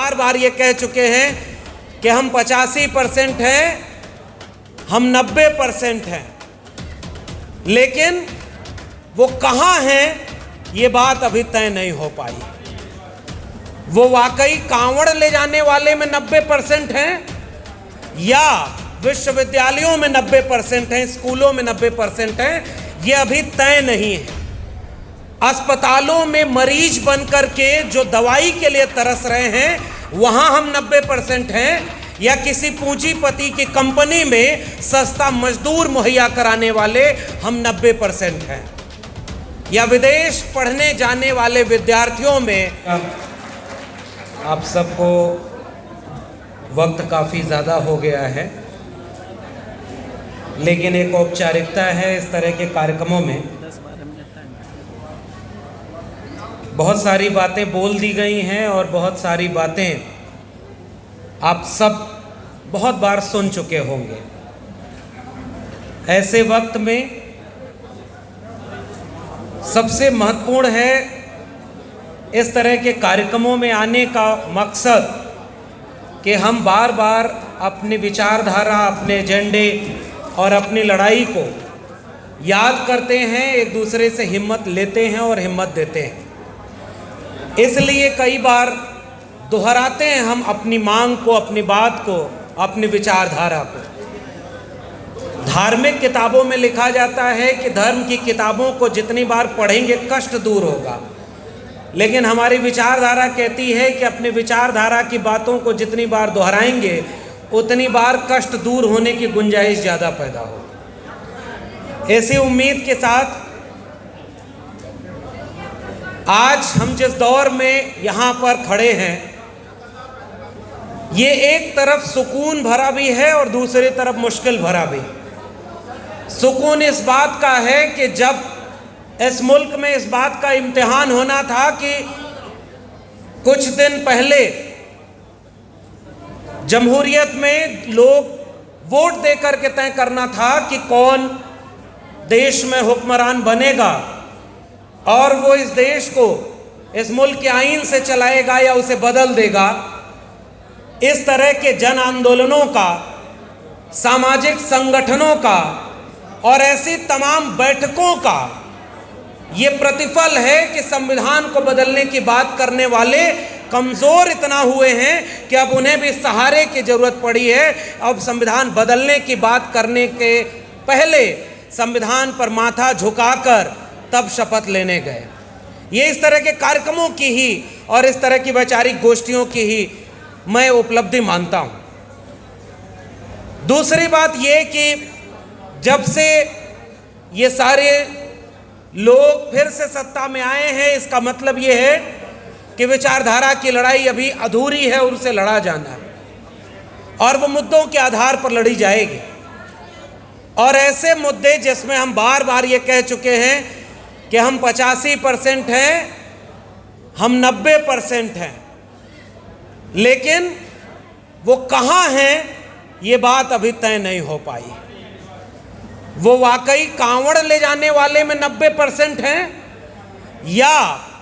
बार बार ये कह चुके हैं कि हम 85% हैं, हम 90% हैं, लेकिन वो कहाँ हैं ये बात अभी तय नहीं हो पाई। वो वाकई कांवड़ ले जाने वाले में 90% हैं या विश्वविद्यालयों में 90% हैं, स्कूलों में 90% हैं, ये अभी तय नहीं है। अस्पतालों में मरीज बनकर के जो दवाई के लिए तरस रहे हैं वहां हम 90% हैं, या किसी पूंजीपति की कंपनी में सस्ता मजदूर मुहैया कराने वाले हम 90% हैं, या विदेश पढ़ने जाने वाले विद्यार्थियों में। आप सबको वक्त काफ़ी ज़्यादा हो गया है, लेकिन एक औपचारिकता है इस तरह के कार्यक्रमों में। बहुत सारी बातें बोल दी गई हैं और बहुत सारी बातें आप सब बहुत बार सुन चुके होंगे। ऐसे वक्त में सबसे महत्वपूर्ण है इस तरह के कार्यक्रमों में आने का मकसद कि हम बार बार अपनी विचारधारा, अपने एजेंडे और अपनी लड़ाई को याद करते हैं, एक दूसरे से हिम्मत लेते हैं और हिम्मत देते हैं। इसलिए कई बार दोहराते हैं हम अपनी मांग को, अपनी बात को, अपनी विचारधारा को। धार्मिक किताबों में लिखा जाता है कि धर्म की किताबों को जितनी बार पढ़ेंगे कष्ट दूर होगा, लेकिन हमारी विचारधारा कहती है कि अपनी विचारधारा की बातों को जितनी बार दोहराएंगे उतनी बार कष्ट दूर होने की गुंजाइश ज़्यादा पैदा होगी। ऐसी उम्मीद के साथ आज हम जिस दौर में यहाँ पर खड़े हैं, ये एक तरफ सुकून भरा भी है और दूसरी तरफ मुश्किल भरा भी। सुकून इस बात का है कि जब इस मुल्क में इस बात का इम्तिहान होना था कि कुछ दिन पहले जमहूरियत में लोग वोट देकर के तय करना था कि कौन देश में हुक्मरान बनेगा और वो इस देश को इस मुल्क के आईन से चलाएगा या उसे बदल देगा। इस तरह के जन आंदोलनों का, सामाजिक संगठनों का और ऐसी तमाम बैठकों का ये प्रतिफल है कि संविधान को बदलने की बात करने वाले कमज़ोर इतना हुए हैं कि अब उन्हें भी सहारे की ज़रूरत पड़ी है। अब संविधान बदलने की बात करने के पहले संविधान पर माथा झुकाकर तब शपथ लेने गए। ये इस तरह के कार्यक्रमों की ही और इस तरह की वैचारिक गोष्ठियों की ही मैं उपलब्धि मानता हूँ। दूसरी बात ये कि जब से ये सारे लोग फिर से सत्ता में आए हैं, इसका मतलब ये है कि विचारधारा की लड़ाई अभी अधूरी है और उसे लड़ा जाना है और वो मुद्दों के आधार पर लड़ी जाएगी। और ऐसे मुद्दे जिसमें हम बार बार ये कह चुके हैं कि हम 85% हैं, हम 90% हैं, लेकिन वो कहाँ हैं ये बात अभी तय नहीं हो पाई। वो वाकई कांवड़ ले जाने वाले में 90% हैं या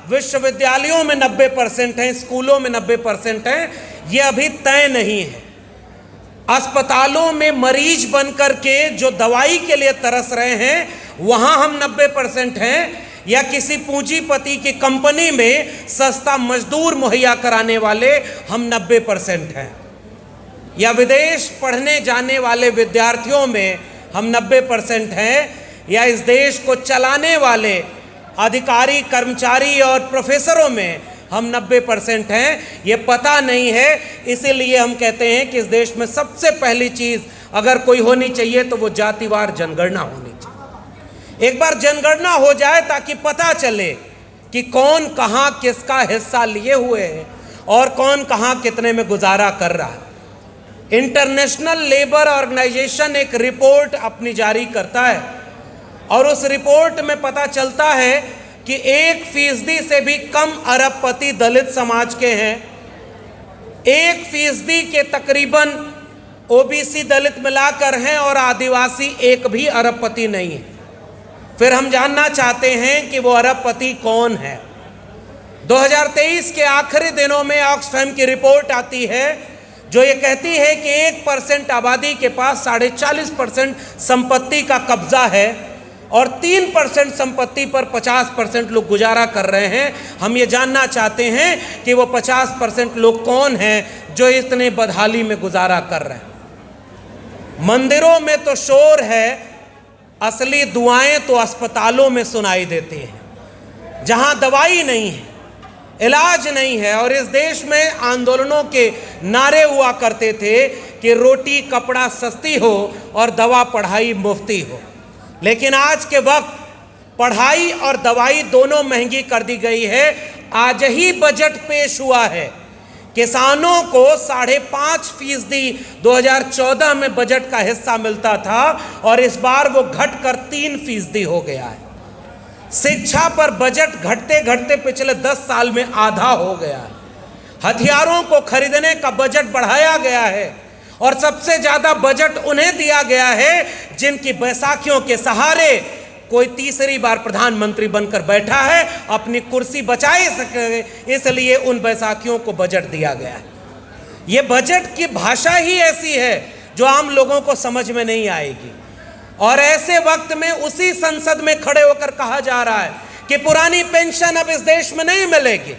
विश्वविद्यालयों में 90% हैं, स्कूलों में 90% हैं, ये अभी तय नहीं है। अस्पतालों में मरीज बनकर के जो दवाई के लिए तरस रहे हैं वहां हम 90% हैं, या किसी पूंजीपति की कंपनी में सस्ता मजदूर मुहैया कराने वाले हम 90% हैं, या विदेश पढ़ने जाने वाले विद्यार्थियों में हम 90% हैं, या इस देश को चलाने वाले अधिकारी, कर्मचारी और प्रोफेसरों में हम 90% हैं। ये पता नहीं है, इसीलिए हम कहते हैं कि इस देश में सबसे पहली चीज़ अगर कोई होनी चाहिए तो वो जातिवार जनगणना होनी चाहिए। एक बार जनगणना हो जाए ताकि पता चले कि कौन कहाँ किसका हिस्सा लिए हुए है और कौन कहाँ कितने में गुजारा कर रहा है। इंटरनेशनल लेबर ऑर्गेनाइजेशन एक रिपोर्ट अपनी जारी करता है और उस रिपोर्ट में पता चलता है कि 1% से भी कम अरबपति दलित समाज के हैं। 1% के तकरीबन ओबीसी दलित मिलाकर हैं और आदिवासी एक भी अरबपति नहीं है। फिर हम जानना चाहते हैं कि वो अरबपति कौन है। 2023 के आखिरी दिनों में ऑक्सफैम की रिपोर्ट आती है जो ये कहती है कि 1% आबादी के पास 40.5% संपत्ति का कब्जा है और 3% संपत्ति पर 50% लोग गुजारा कर रहे हैं। हम ये जानना चाहते हैं कि वो 50% लोग कौन हैं जो इतने बदहाली में गुजारा कर रहे हैं। मंदिरों में तो शोर है, असली दुआएं तो अस्पतालों में सुनाई देती हैं, जहां दवाई नहीं है, इलाज नहीं है। और इस देश में आंदोलनों के नारे हुआ करते थे कि रोटी कपड़ा सस्ती हो और दवा पढ़ाई मुफ्ती हो। लेकिन आज के वक्त पढ़ाई और दवाई दोनों महंगी कर दी गई है। आज ही बजट पेश हुआ है, किसानों को 5.5% 2014 में बजट का हिस्सा मिलता था और इस बार वो घटकर 3% हो गया है। शिक्षा पर बजट घटते घटते पिछले 10 साल में आधा हो गया है। हथियारों को खरीदने का बजट बढ़ाया गया है और सबसे ज्यादा बजट उन्हें दिया गया है जिनकी बैसाखियों के सहारे कोई तीसरी बार प्रधानमंत्री बनकर बैठा है, अपनी कुर्सी बचाए सके, इसलिए उन बैसाखियों को बजट दिया गया है। ये बजट की भाषा ही ऐसी है जो आम लोगों को समझ में नहीं आएगी। और ऐसे वक्त में उसी संसद में खड़े होकर कहा जा रहा है कि पुरानी पेंशन अब इस देश में नहीं मिलेगी,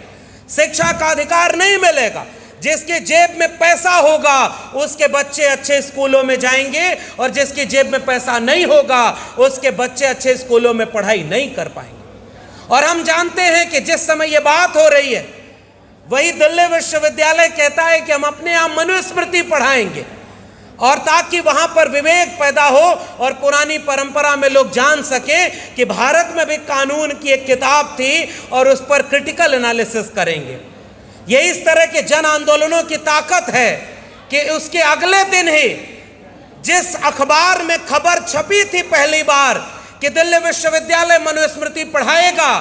शिक्षा का अधिकार नहीं मिलेगा। जिसके जेब में पैसा होगा उसके बच्चे अच्छे स्कूलों में जाएंगे और जिसकी जेब में पैसा नहीं होगा उसके बच्चे अच्छे स्कूलों में पढ़ाई नहीं कर पाएंगे। और हम जानते हैं कि जिस समय यह बात हो रही है वही दिल्ली विश्वविद्यालय कहता है कि हम अपने यहाँ मनुस्मृति पढ़ाएंगे और ताकि वहां पर विवेक पैदा हो और पुरानी परंपरा में लोग जान सके कि भारत में भी कानून की एक किताब थी और उस पर क्रिटिकल एनालिसिस करेंगे। ये इस तरह के जन आंदोलनों की ताकत है कि उसके अगले दिन ही जिस अखबार में खबर छपी थी पहली बार कि दिल्ली विश्वविद्यालय मनुस्मृति पढ़ाएगा,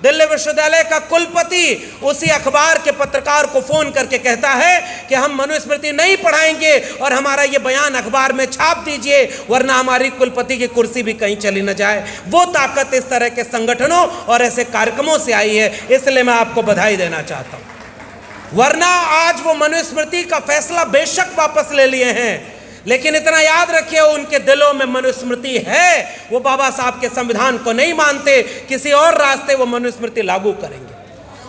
दिल्ली विश्वविद्यालय का कुलपति उसी अखबार के पत्रकार को फोन करके कहता है कि हम मनुस्मृति नहीं पढ़ाएंगे और हमारा ये बयान अखबार में छाप दीजिए वरना हमारी कुलपति की कुर्सी भी कहीं चली न जाए। वो ताकत इस तरह के संगठनों और ऐसे कार्यक्रमों से आई है, इसलिए मैं आपको बधाई देना चाहता हूं। वरना आज वो मनुस्मृति का फैसला बेशक वापस ले लिए हैं, लेकिन इतना याद रखिए उनके दिलों में मनुस्मृति है। वो बाबा साहब के संविधान को नहीं मानते, किसी और रास्ते वो मनुस्मृति लागू करेंगे।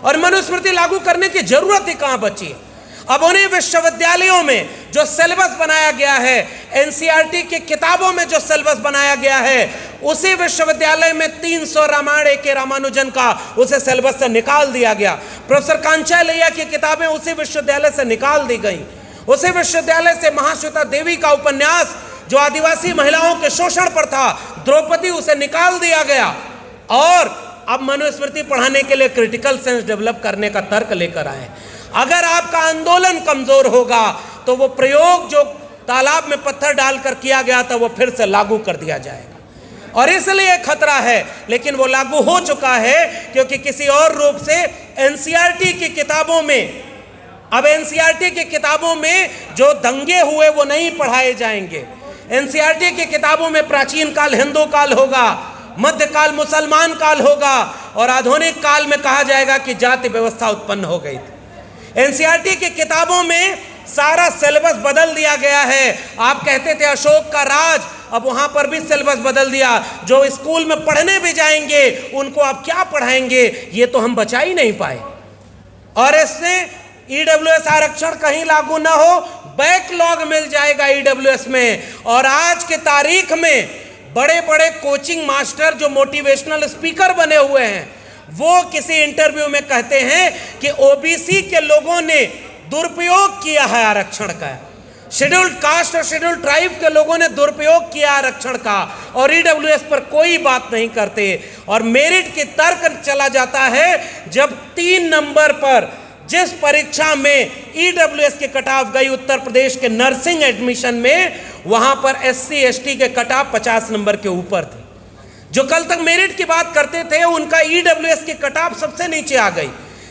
और मनुस्मृति लागू करने की जरूरत ही कहां बची है। अब उन्हीं विश्वविद्यालयों में जो सिलेबस बनाया गया है, एनसीईआरटी की किताबों में जो सिलेबस बनाया गया है, उसी विश्वविद्यालय में 300 रामायण के रामानुजन का उसे सिलेबस से निकाल दिया गया। प्रोफेसर कांचालैया की किताबें उसी विश्वविद्यालय से निकाल दी गई। उसी विश्वविद्यालय से महाश्वेता देवी का उपन्यास जो आदिवासी महिलाओं के शोषण पर था, द्रौपदी, उसे निकाल दिया गया। और अब मनुस्मृति पढ़ाने के लिए क्रिटिकल सेंस डेवलप करने का तर्क लेकर आए। अगर आपका आंदोलन कमजोर होगा तो वो प्रयोग जो तालाब में पत्थर डालकर किया गया था वो फिर से लागू कर दिया जाएगा और इसलिए खतरा है। लेकिन वो लागू हो चुका है क्योंकि किसी और रूप से एनसीईआरटी की किताबों में, अब एनसीईआरटी की किताबों में जो दंगे हुए वो नहीं पढ़ाए जाएंगे। एनसीईआरटी की किताबों में प्राचीन काल हिंदू काल होगा, मध्यकाल मुसलमान काल होगा और आधुनिक काल में कहा जाएगा कि जाति व्यवस्था उत्पन्न हो गई थी। एनसीईआरटी की किताबों में सारा सिलेबस बदल दिया गया है। आप कहते थे अशोक का राज, अब वहां पर भी सिलेबस बदल दिया। जो स्कूल में पढ़ने भी जाएंगे उनको आप क्या पढ़ाएंगे, ये तो हम बचा ही नहीं पाए। और इससे ईडब्ल्यूएस आरक्षण कहीं लागू ना हो, बैकलॉग मिल जाएगा ईडब्ल्यूएस में। और आज के तारीख में बड़े बड़े कोचिंग मास्टर जो मोटिवेशनल स्पीकर बने हुए हैं वो किसी इंटरव्यू में कहते हैं कि ओबीसी के लोगों ने दुरुपयोग किया है आरक्षण का, शेड्यूल्ड कास्ट और शेड्यूल्ड ट्राइब के लोगों ने दुरुपयोग किया आरक्षण का और ईडब्ल्यूएस पर कोई बात नहीं करते। और मेरिट की तर्क चला जाता है जब 3 नंबर पर जिस परीक्षा में ईडब्ल्यूएस के कटाव गई उत्तर प्रदेश के नर्सिंग एडमिशन में, वहां पर एससी एसटी के कटाव 50 नंबर के ऊपर थे। जो कल तक मेरिट की बात करते थे उनका ईडब्ल्यूएस की कटाव सबसे नीचे आ गई,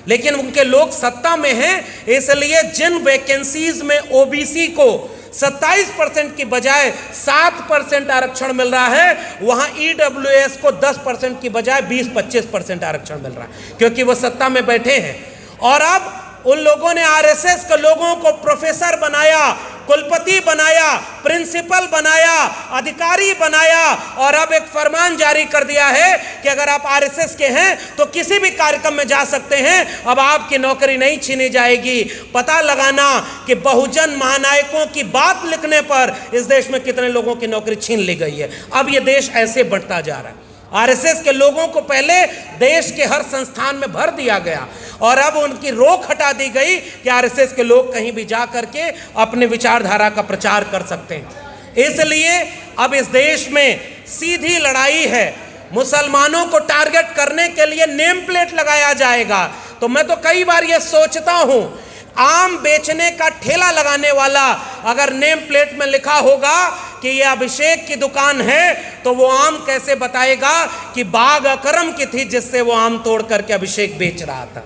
लेकिन उनके लोग सत्ता में हैं, इसलिए जिन वैकेंसीज में ओबीसी को 27% की बजाय 7% आरक्षण मिल रहा है, वहां ईडब्ल्यूएस को 10% की बजाय 20-25% आरक्षण मिल रहा है, क्योंकि वो सत्ता में बैठे हैं। और अब उन लोगों ने आरएसएस के लोगों को प्रोफेसर बनाया, कुलपति बनाया, प्रिंसिपल बनाया, अधिकारी बनाया, और अब एक फरमान जारी कर दिया है कि अगर आप आरएसएस के हैं तो किसी भी कार्यक्रम में जा सकते हैं, अब आपकी नौकरी नहीं छीनी जाएगी। पता लगाना कि बहुजन महानायकों की बात लिखने पर इस देश में कितने लोगों की नौकरी छीन ली गई है। अब ये देश ऐसे बढ़ता जा रहा है। आरएसएस के लोगों को पहले देश के हर संस्थान में भर दिया गया, और अब उनकी रोक हटा दी गई कि आरएसएस के लोग कहीं भी जा करके अपने विचारधारा का प्रचार कर सकते हैं। इसलिए अब इस देश में सीधी लड़ाई है। मुसलमानों को टारगेट करने के लिए नेम प्लेट लगाया जाएगा। तो मैं तो कई बार ये सोचता हूं, आम बेचने का ठेला लगाने वाला अगर नेम प्लेट में लिखा होगा कि ये अभिषेक की दुकान है, तो वो आम कैसे बताएगा कि बाग अकरम की थी जिससे वो आम तोड़ करके अभिषेक बेच रहा था।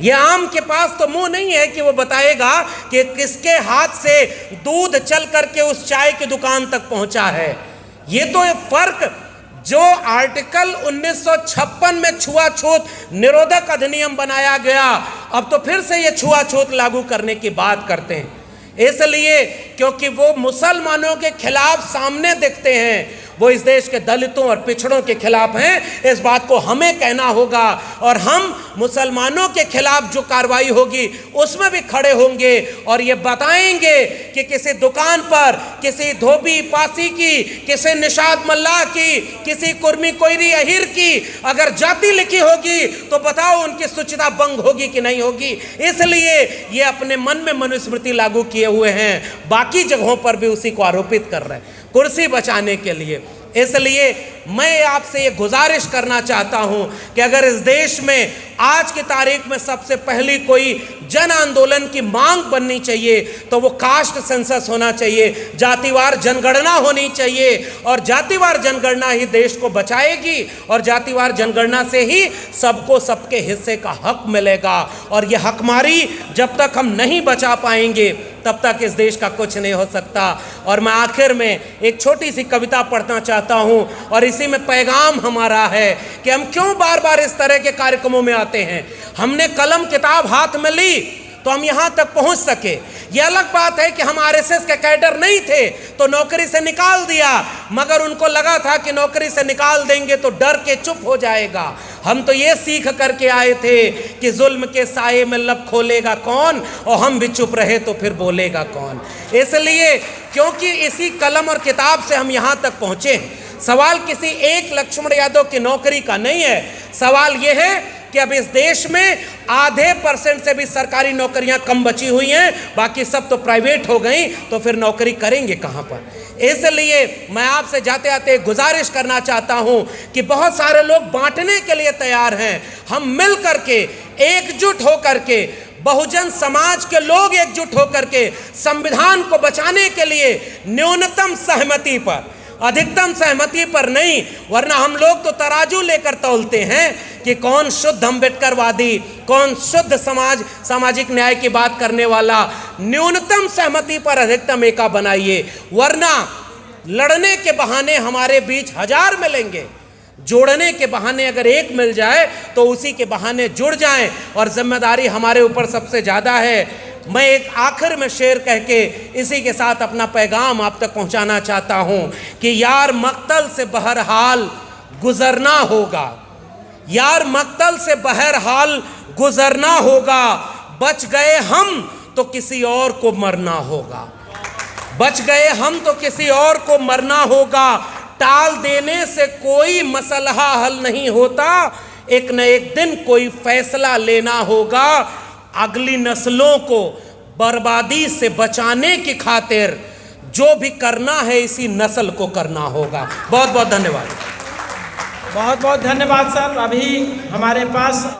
ये आम के पास तो मुंह नहीं है कि वो बताएगा कि किसके हाथ से दूध चल करके उस चाय की दुकान तक पहुंचा है। ये तो एक फर्क जो आर्टिकल 1956 में छुआछूत निरोधक अधिनियम बनाया गया, अब तो फिर से ये छुआछूत लागू करने की बात करते हैं। इसलिए क्योंकि वो मुसलमानों के खिलाफ सामने दिखते हैं, वो इस देश के दलितों और पिछड़ों के खिलाफ हैं। इस बात को हमें कहना होगा, और हम मुसलमानों के खिलाफ जो कार्रवाई होगी उसमें भी खड़े होंगे और ये बताएंगे कि किसी दुकान पर किसी धोबी पासी की, किसी निषाद मल्लाह की, किसी कुर्मी कोयरी अहिर की अगर जाति लिखी होगी तो बताओ उनकी शुचिता भंग होगी कि नहीं होगी। इसलिए ये अपने मन में मनुस्मृति लागू किए हुए हैं, बाकी जगहों पर भी उसी को आरोपित कर रहे हैं कुर्सी बचाने के लिए। इसलिए मैं आपसे ये गुजारिश करना चाहता हूं कि अगर इस देश में आज की तारीख में सबसे पहली कोई जन आंदोलन की मांग बननी चाहिए तो वो कास्ट सेंसस होना चाहिए, जातिवार जनगणना होनी चाहिए, और जातिवार जनगणना ही देश को बचाएगी, और जातिवार जनगणना से ही सबको सबके हिस्से का हक मिलेगा। और ये हकमारी जब तक हम नहीं बचा पाएंगे तब तक इस देश का कुछ नहीं हो सकता। और मैं आखिर में एक छोटी सी कविता पढ़ना चाहता हूँ, और इसी में पैगाम हमारा है कि हम क्यों बार बार इस तरह के कार्यक्रमों में आते हैं। हमने कलम किताब हाथ में ली तो हम यहाँ तक पहुँच सके। ये अलग बात है कि हम आरएसएस के कैडर नहीं थे तो नौकरी से निकाल दिया, मगर उनको लगा था कि नौकरी से निकाल देंगे तो डर के चुप हो जाएगा। हम तो ये सीख करके आए थे कि जुल्म के साये में लब खोलेगा कौन, और हम भी चुप रहे तो फिर बोलेगा कौन। इसलिए क्योंकि इसी कलम और किताब से हम यहाँ तक पहुँचे हैं। सवाल किसी एक लक्ष्मण यादव की नौकरी का नहीं है, सवाल ये है कि अब इस देश में आधे % से भी सरकारी नौकरियां कम बची हुई हैं, बाकी सब तो प्राइवेट हो गई, तो फिर नौकरी करेंगे कहां पर। इसलिए मैं आपसे जाते आते गुजारिश करना चाहता हूं कि बहुत सारे लोग बांटने के लिए तैयार हैं, हम मिल करके एकजुट होकर के, बहुजन समाज के लोग एकजुट होकर के संविधान को बचाने के लिए न्यूनतम सहमति पर, अधिकतम सहमति पर नहीं, वरना हम लोग तो तराजू लेकर तौलते हैं कि कौन शुद्ध अम्बेडकरवादी, कौन शुद्ध सामाजिक न्याय की बात करने वाला। न्यूनतम सहमति पर अधिकतम एका बनाइए, वरना लड़ने के बहाने हमारे बीच 1000 मिलेंगे, जोड़ने के बहाने अगर एक मिल जाए तो उसी के बहाने जुड़ जाएं, और जिम्मेदारी हमारे ऊपर सबसे ज़्यादा है। मैं एक आखिर में शेर कह के इसी के साथ अपना पैगाम आप तक पहुंचाना चाहता हूं कि यार मक्तल से बहरहाल गुजरना होगा, यार मक्तल से बहरहाल गुजरना होगा, बच गए हम तो किसी और को मरना होगा, बच गए हम तो किसी और को मरना होगा। टाल देने से कोई मसला हल नहीं होता, एक न एक दिन कोई फैसला लेना होगा। अगली नस्लों को बर्बादी से बचाने की खातिर जो भी करना है इसी नस्ल को करना होगा। बहुत बहुत धन्यवाद। बहुत बहुत धन्यवाद सर। अभी हमारे पास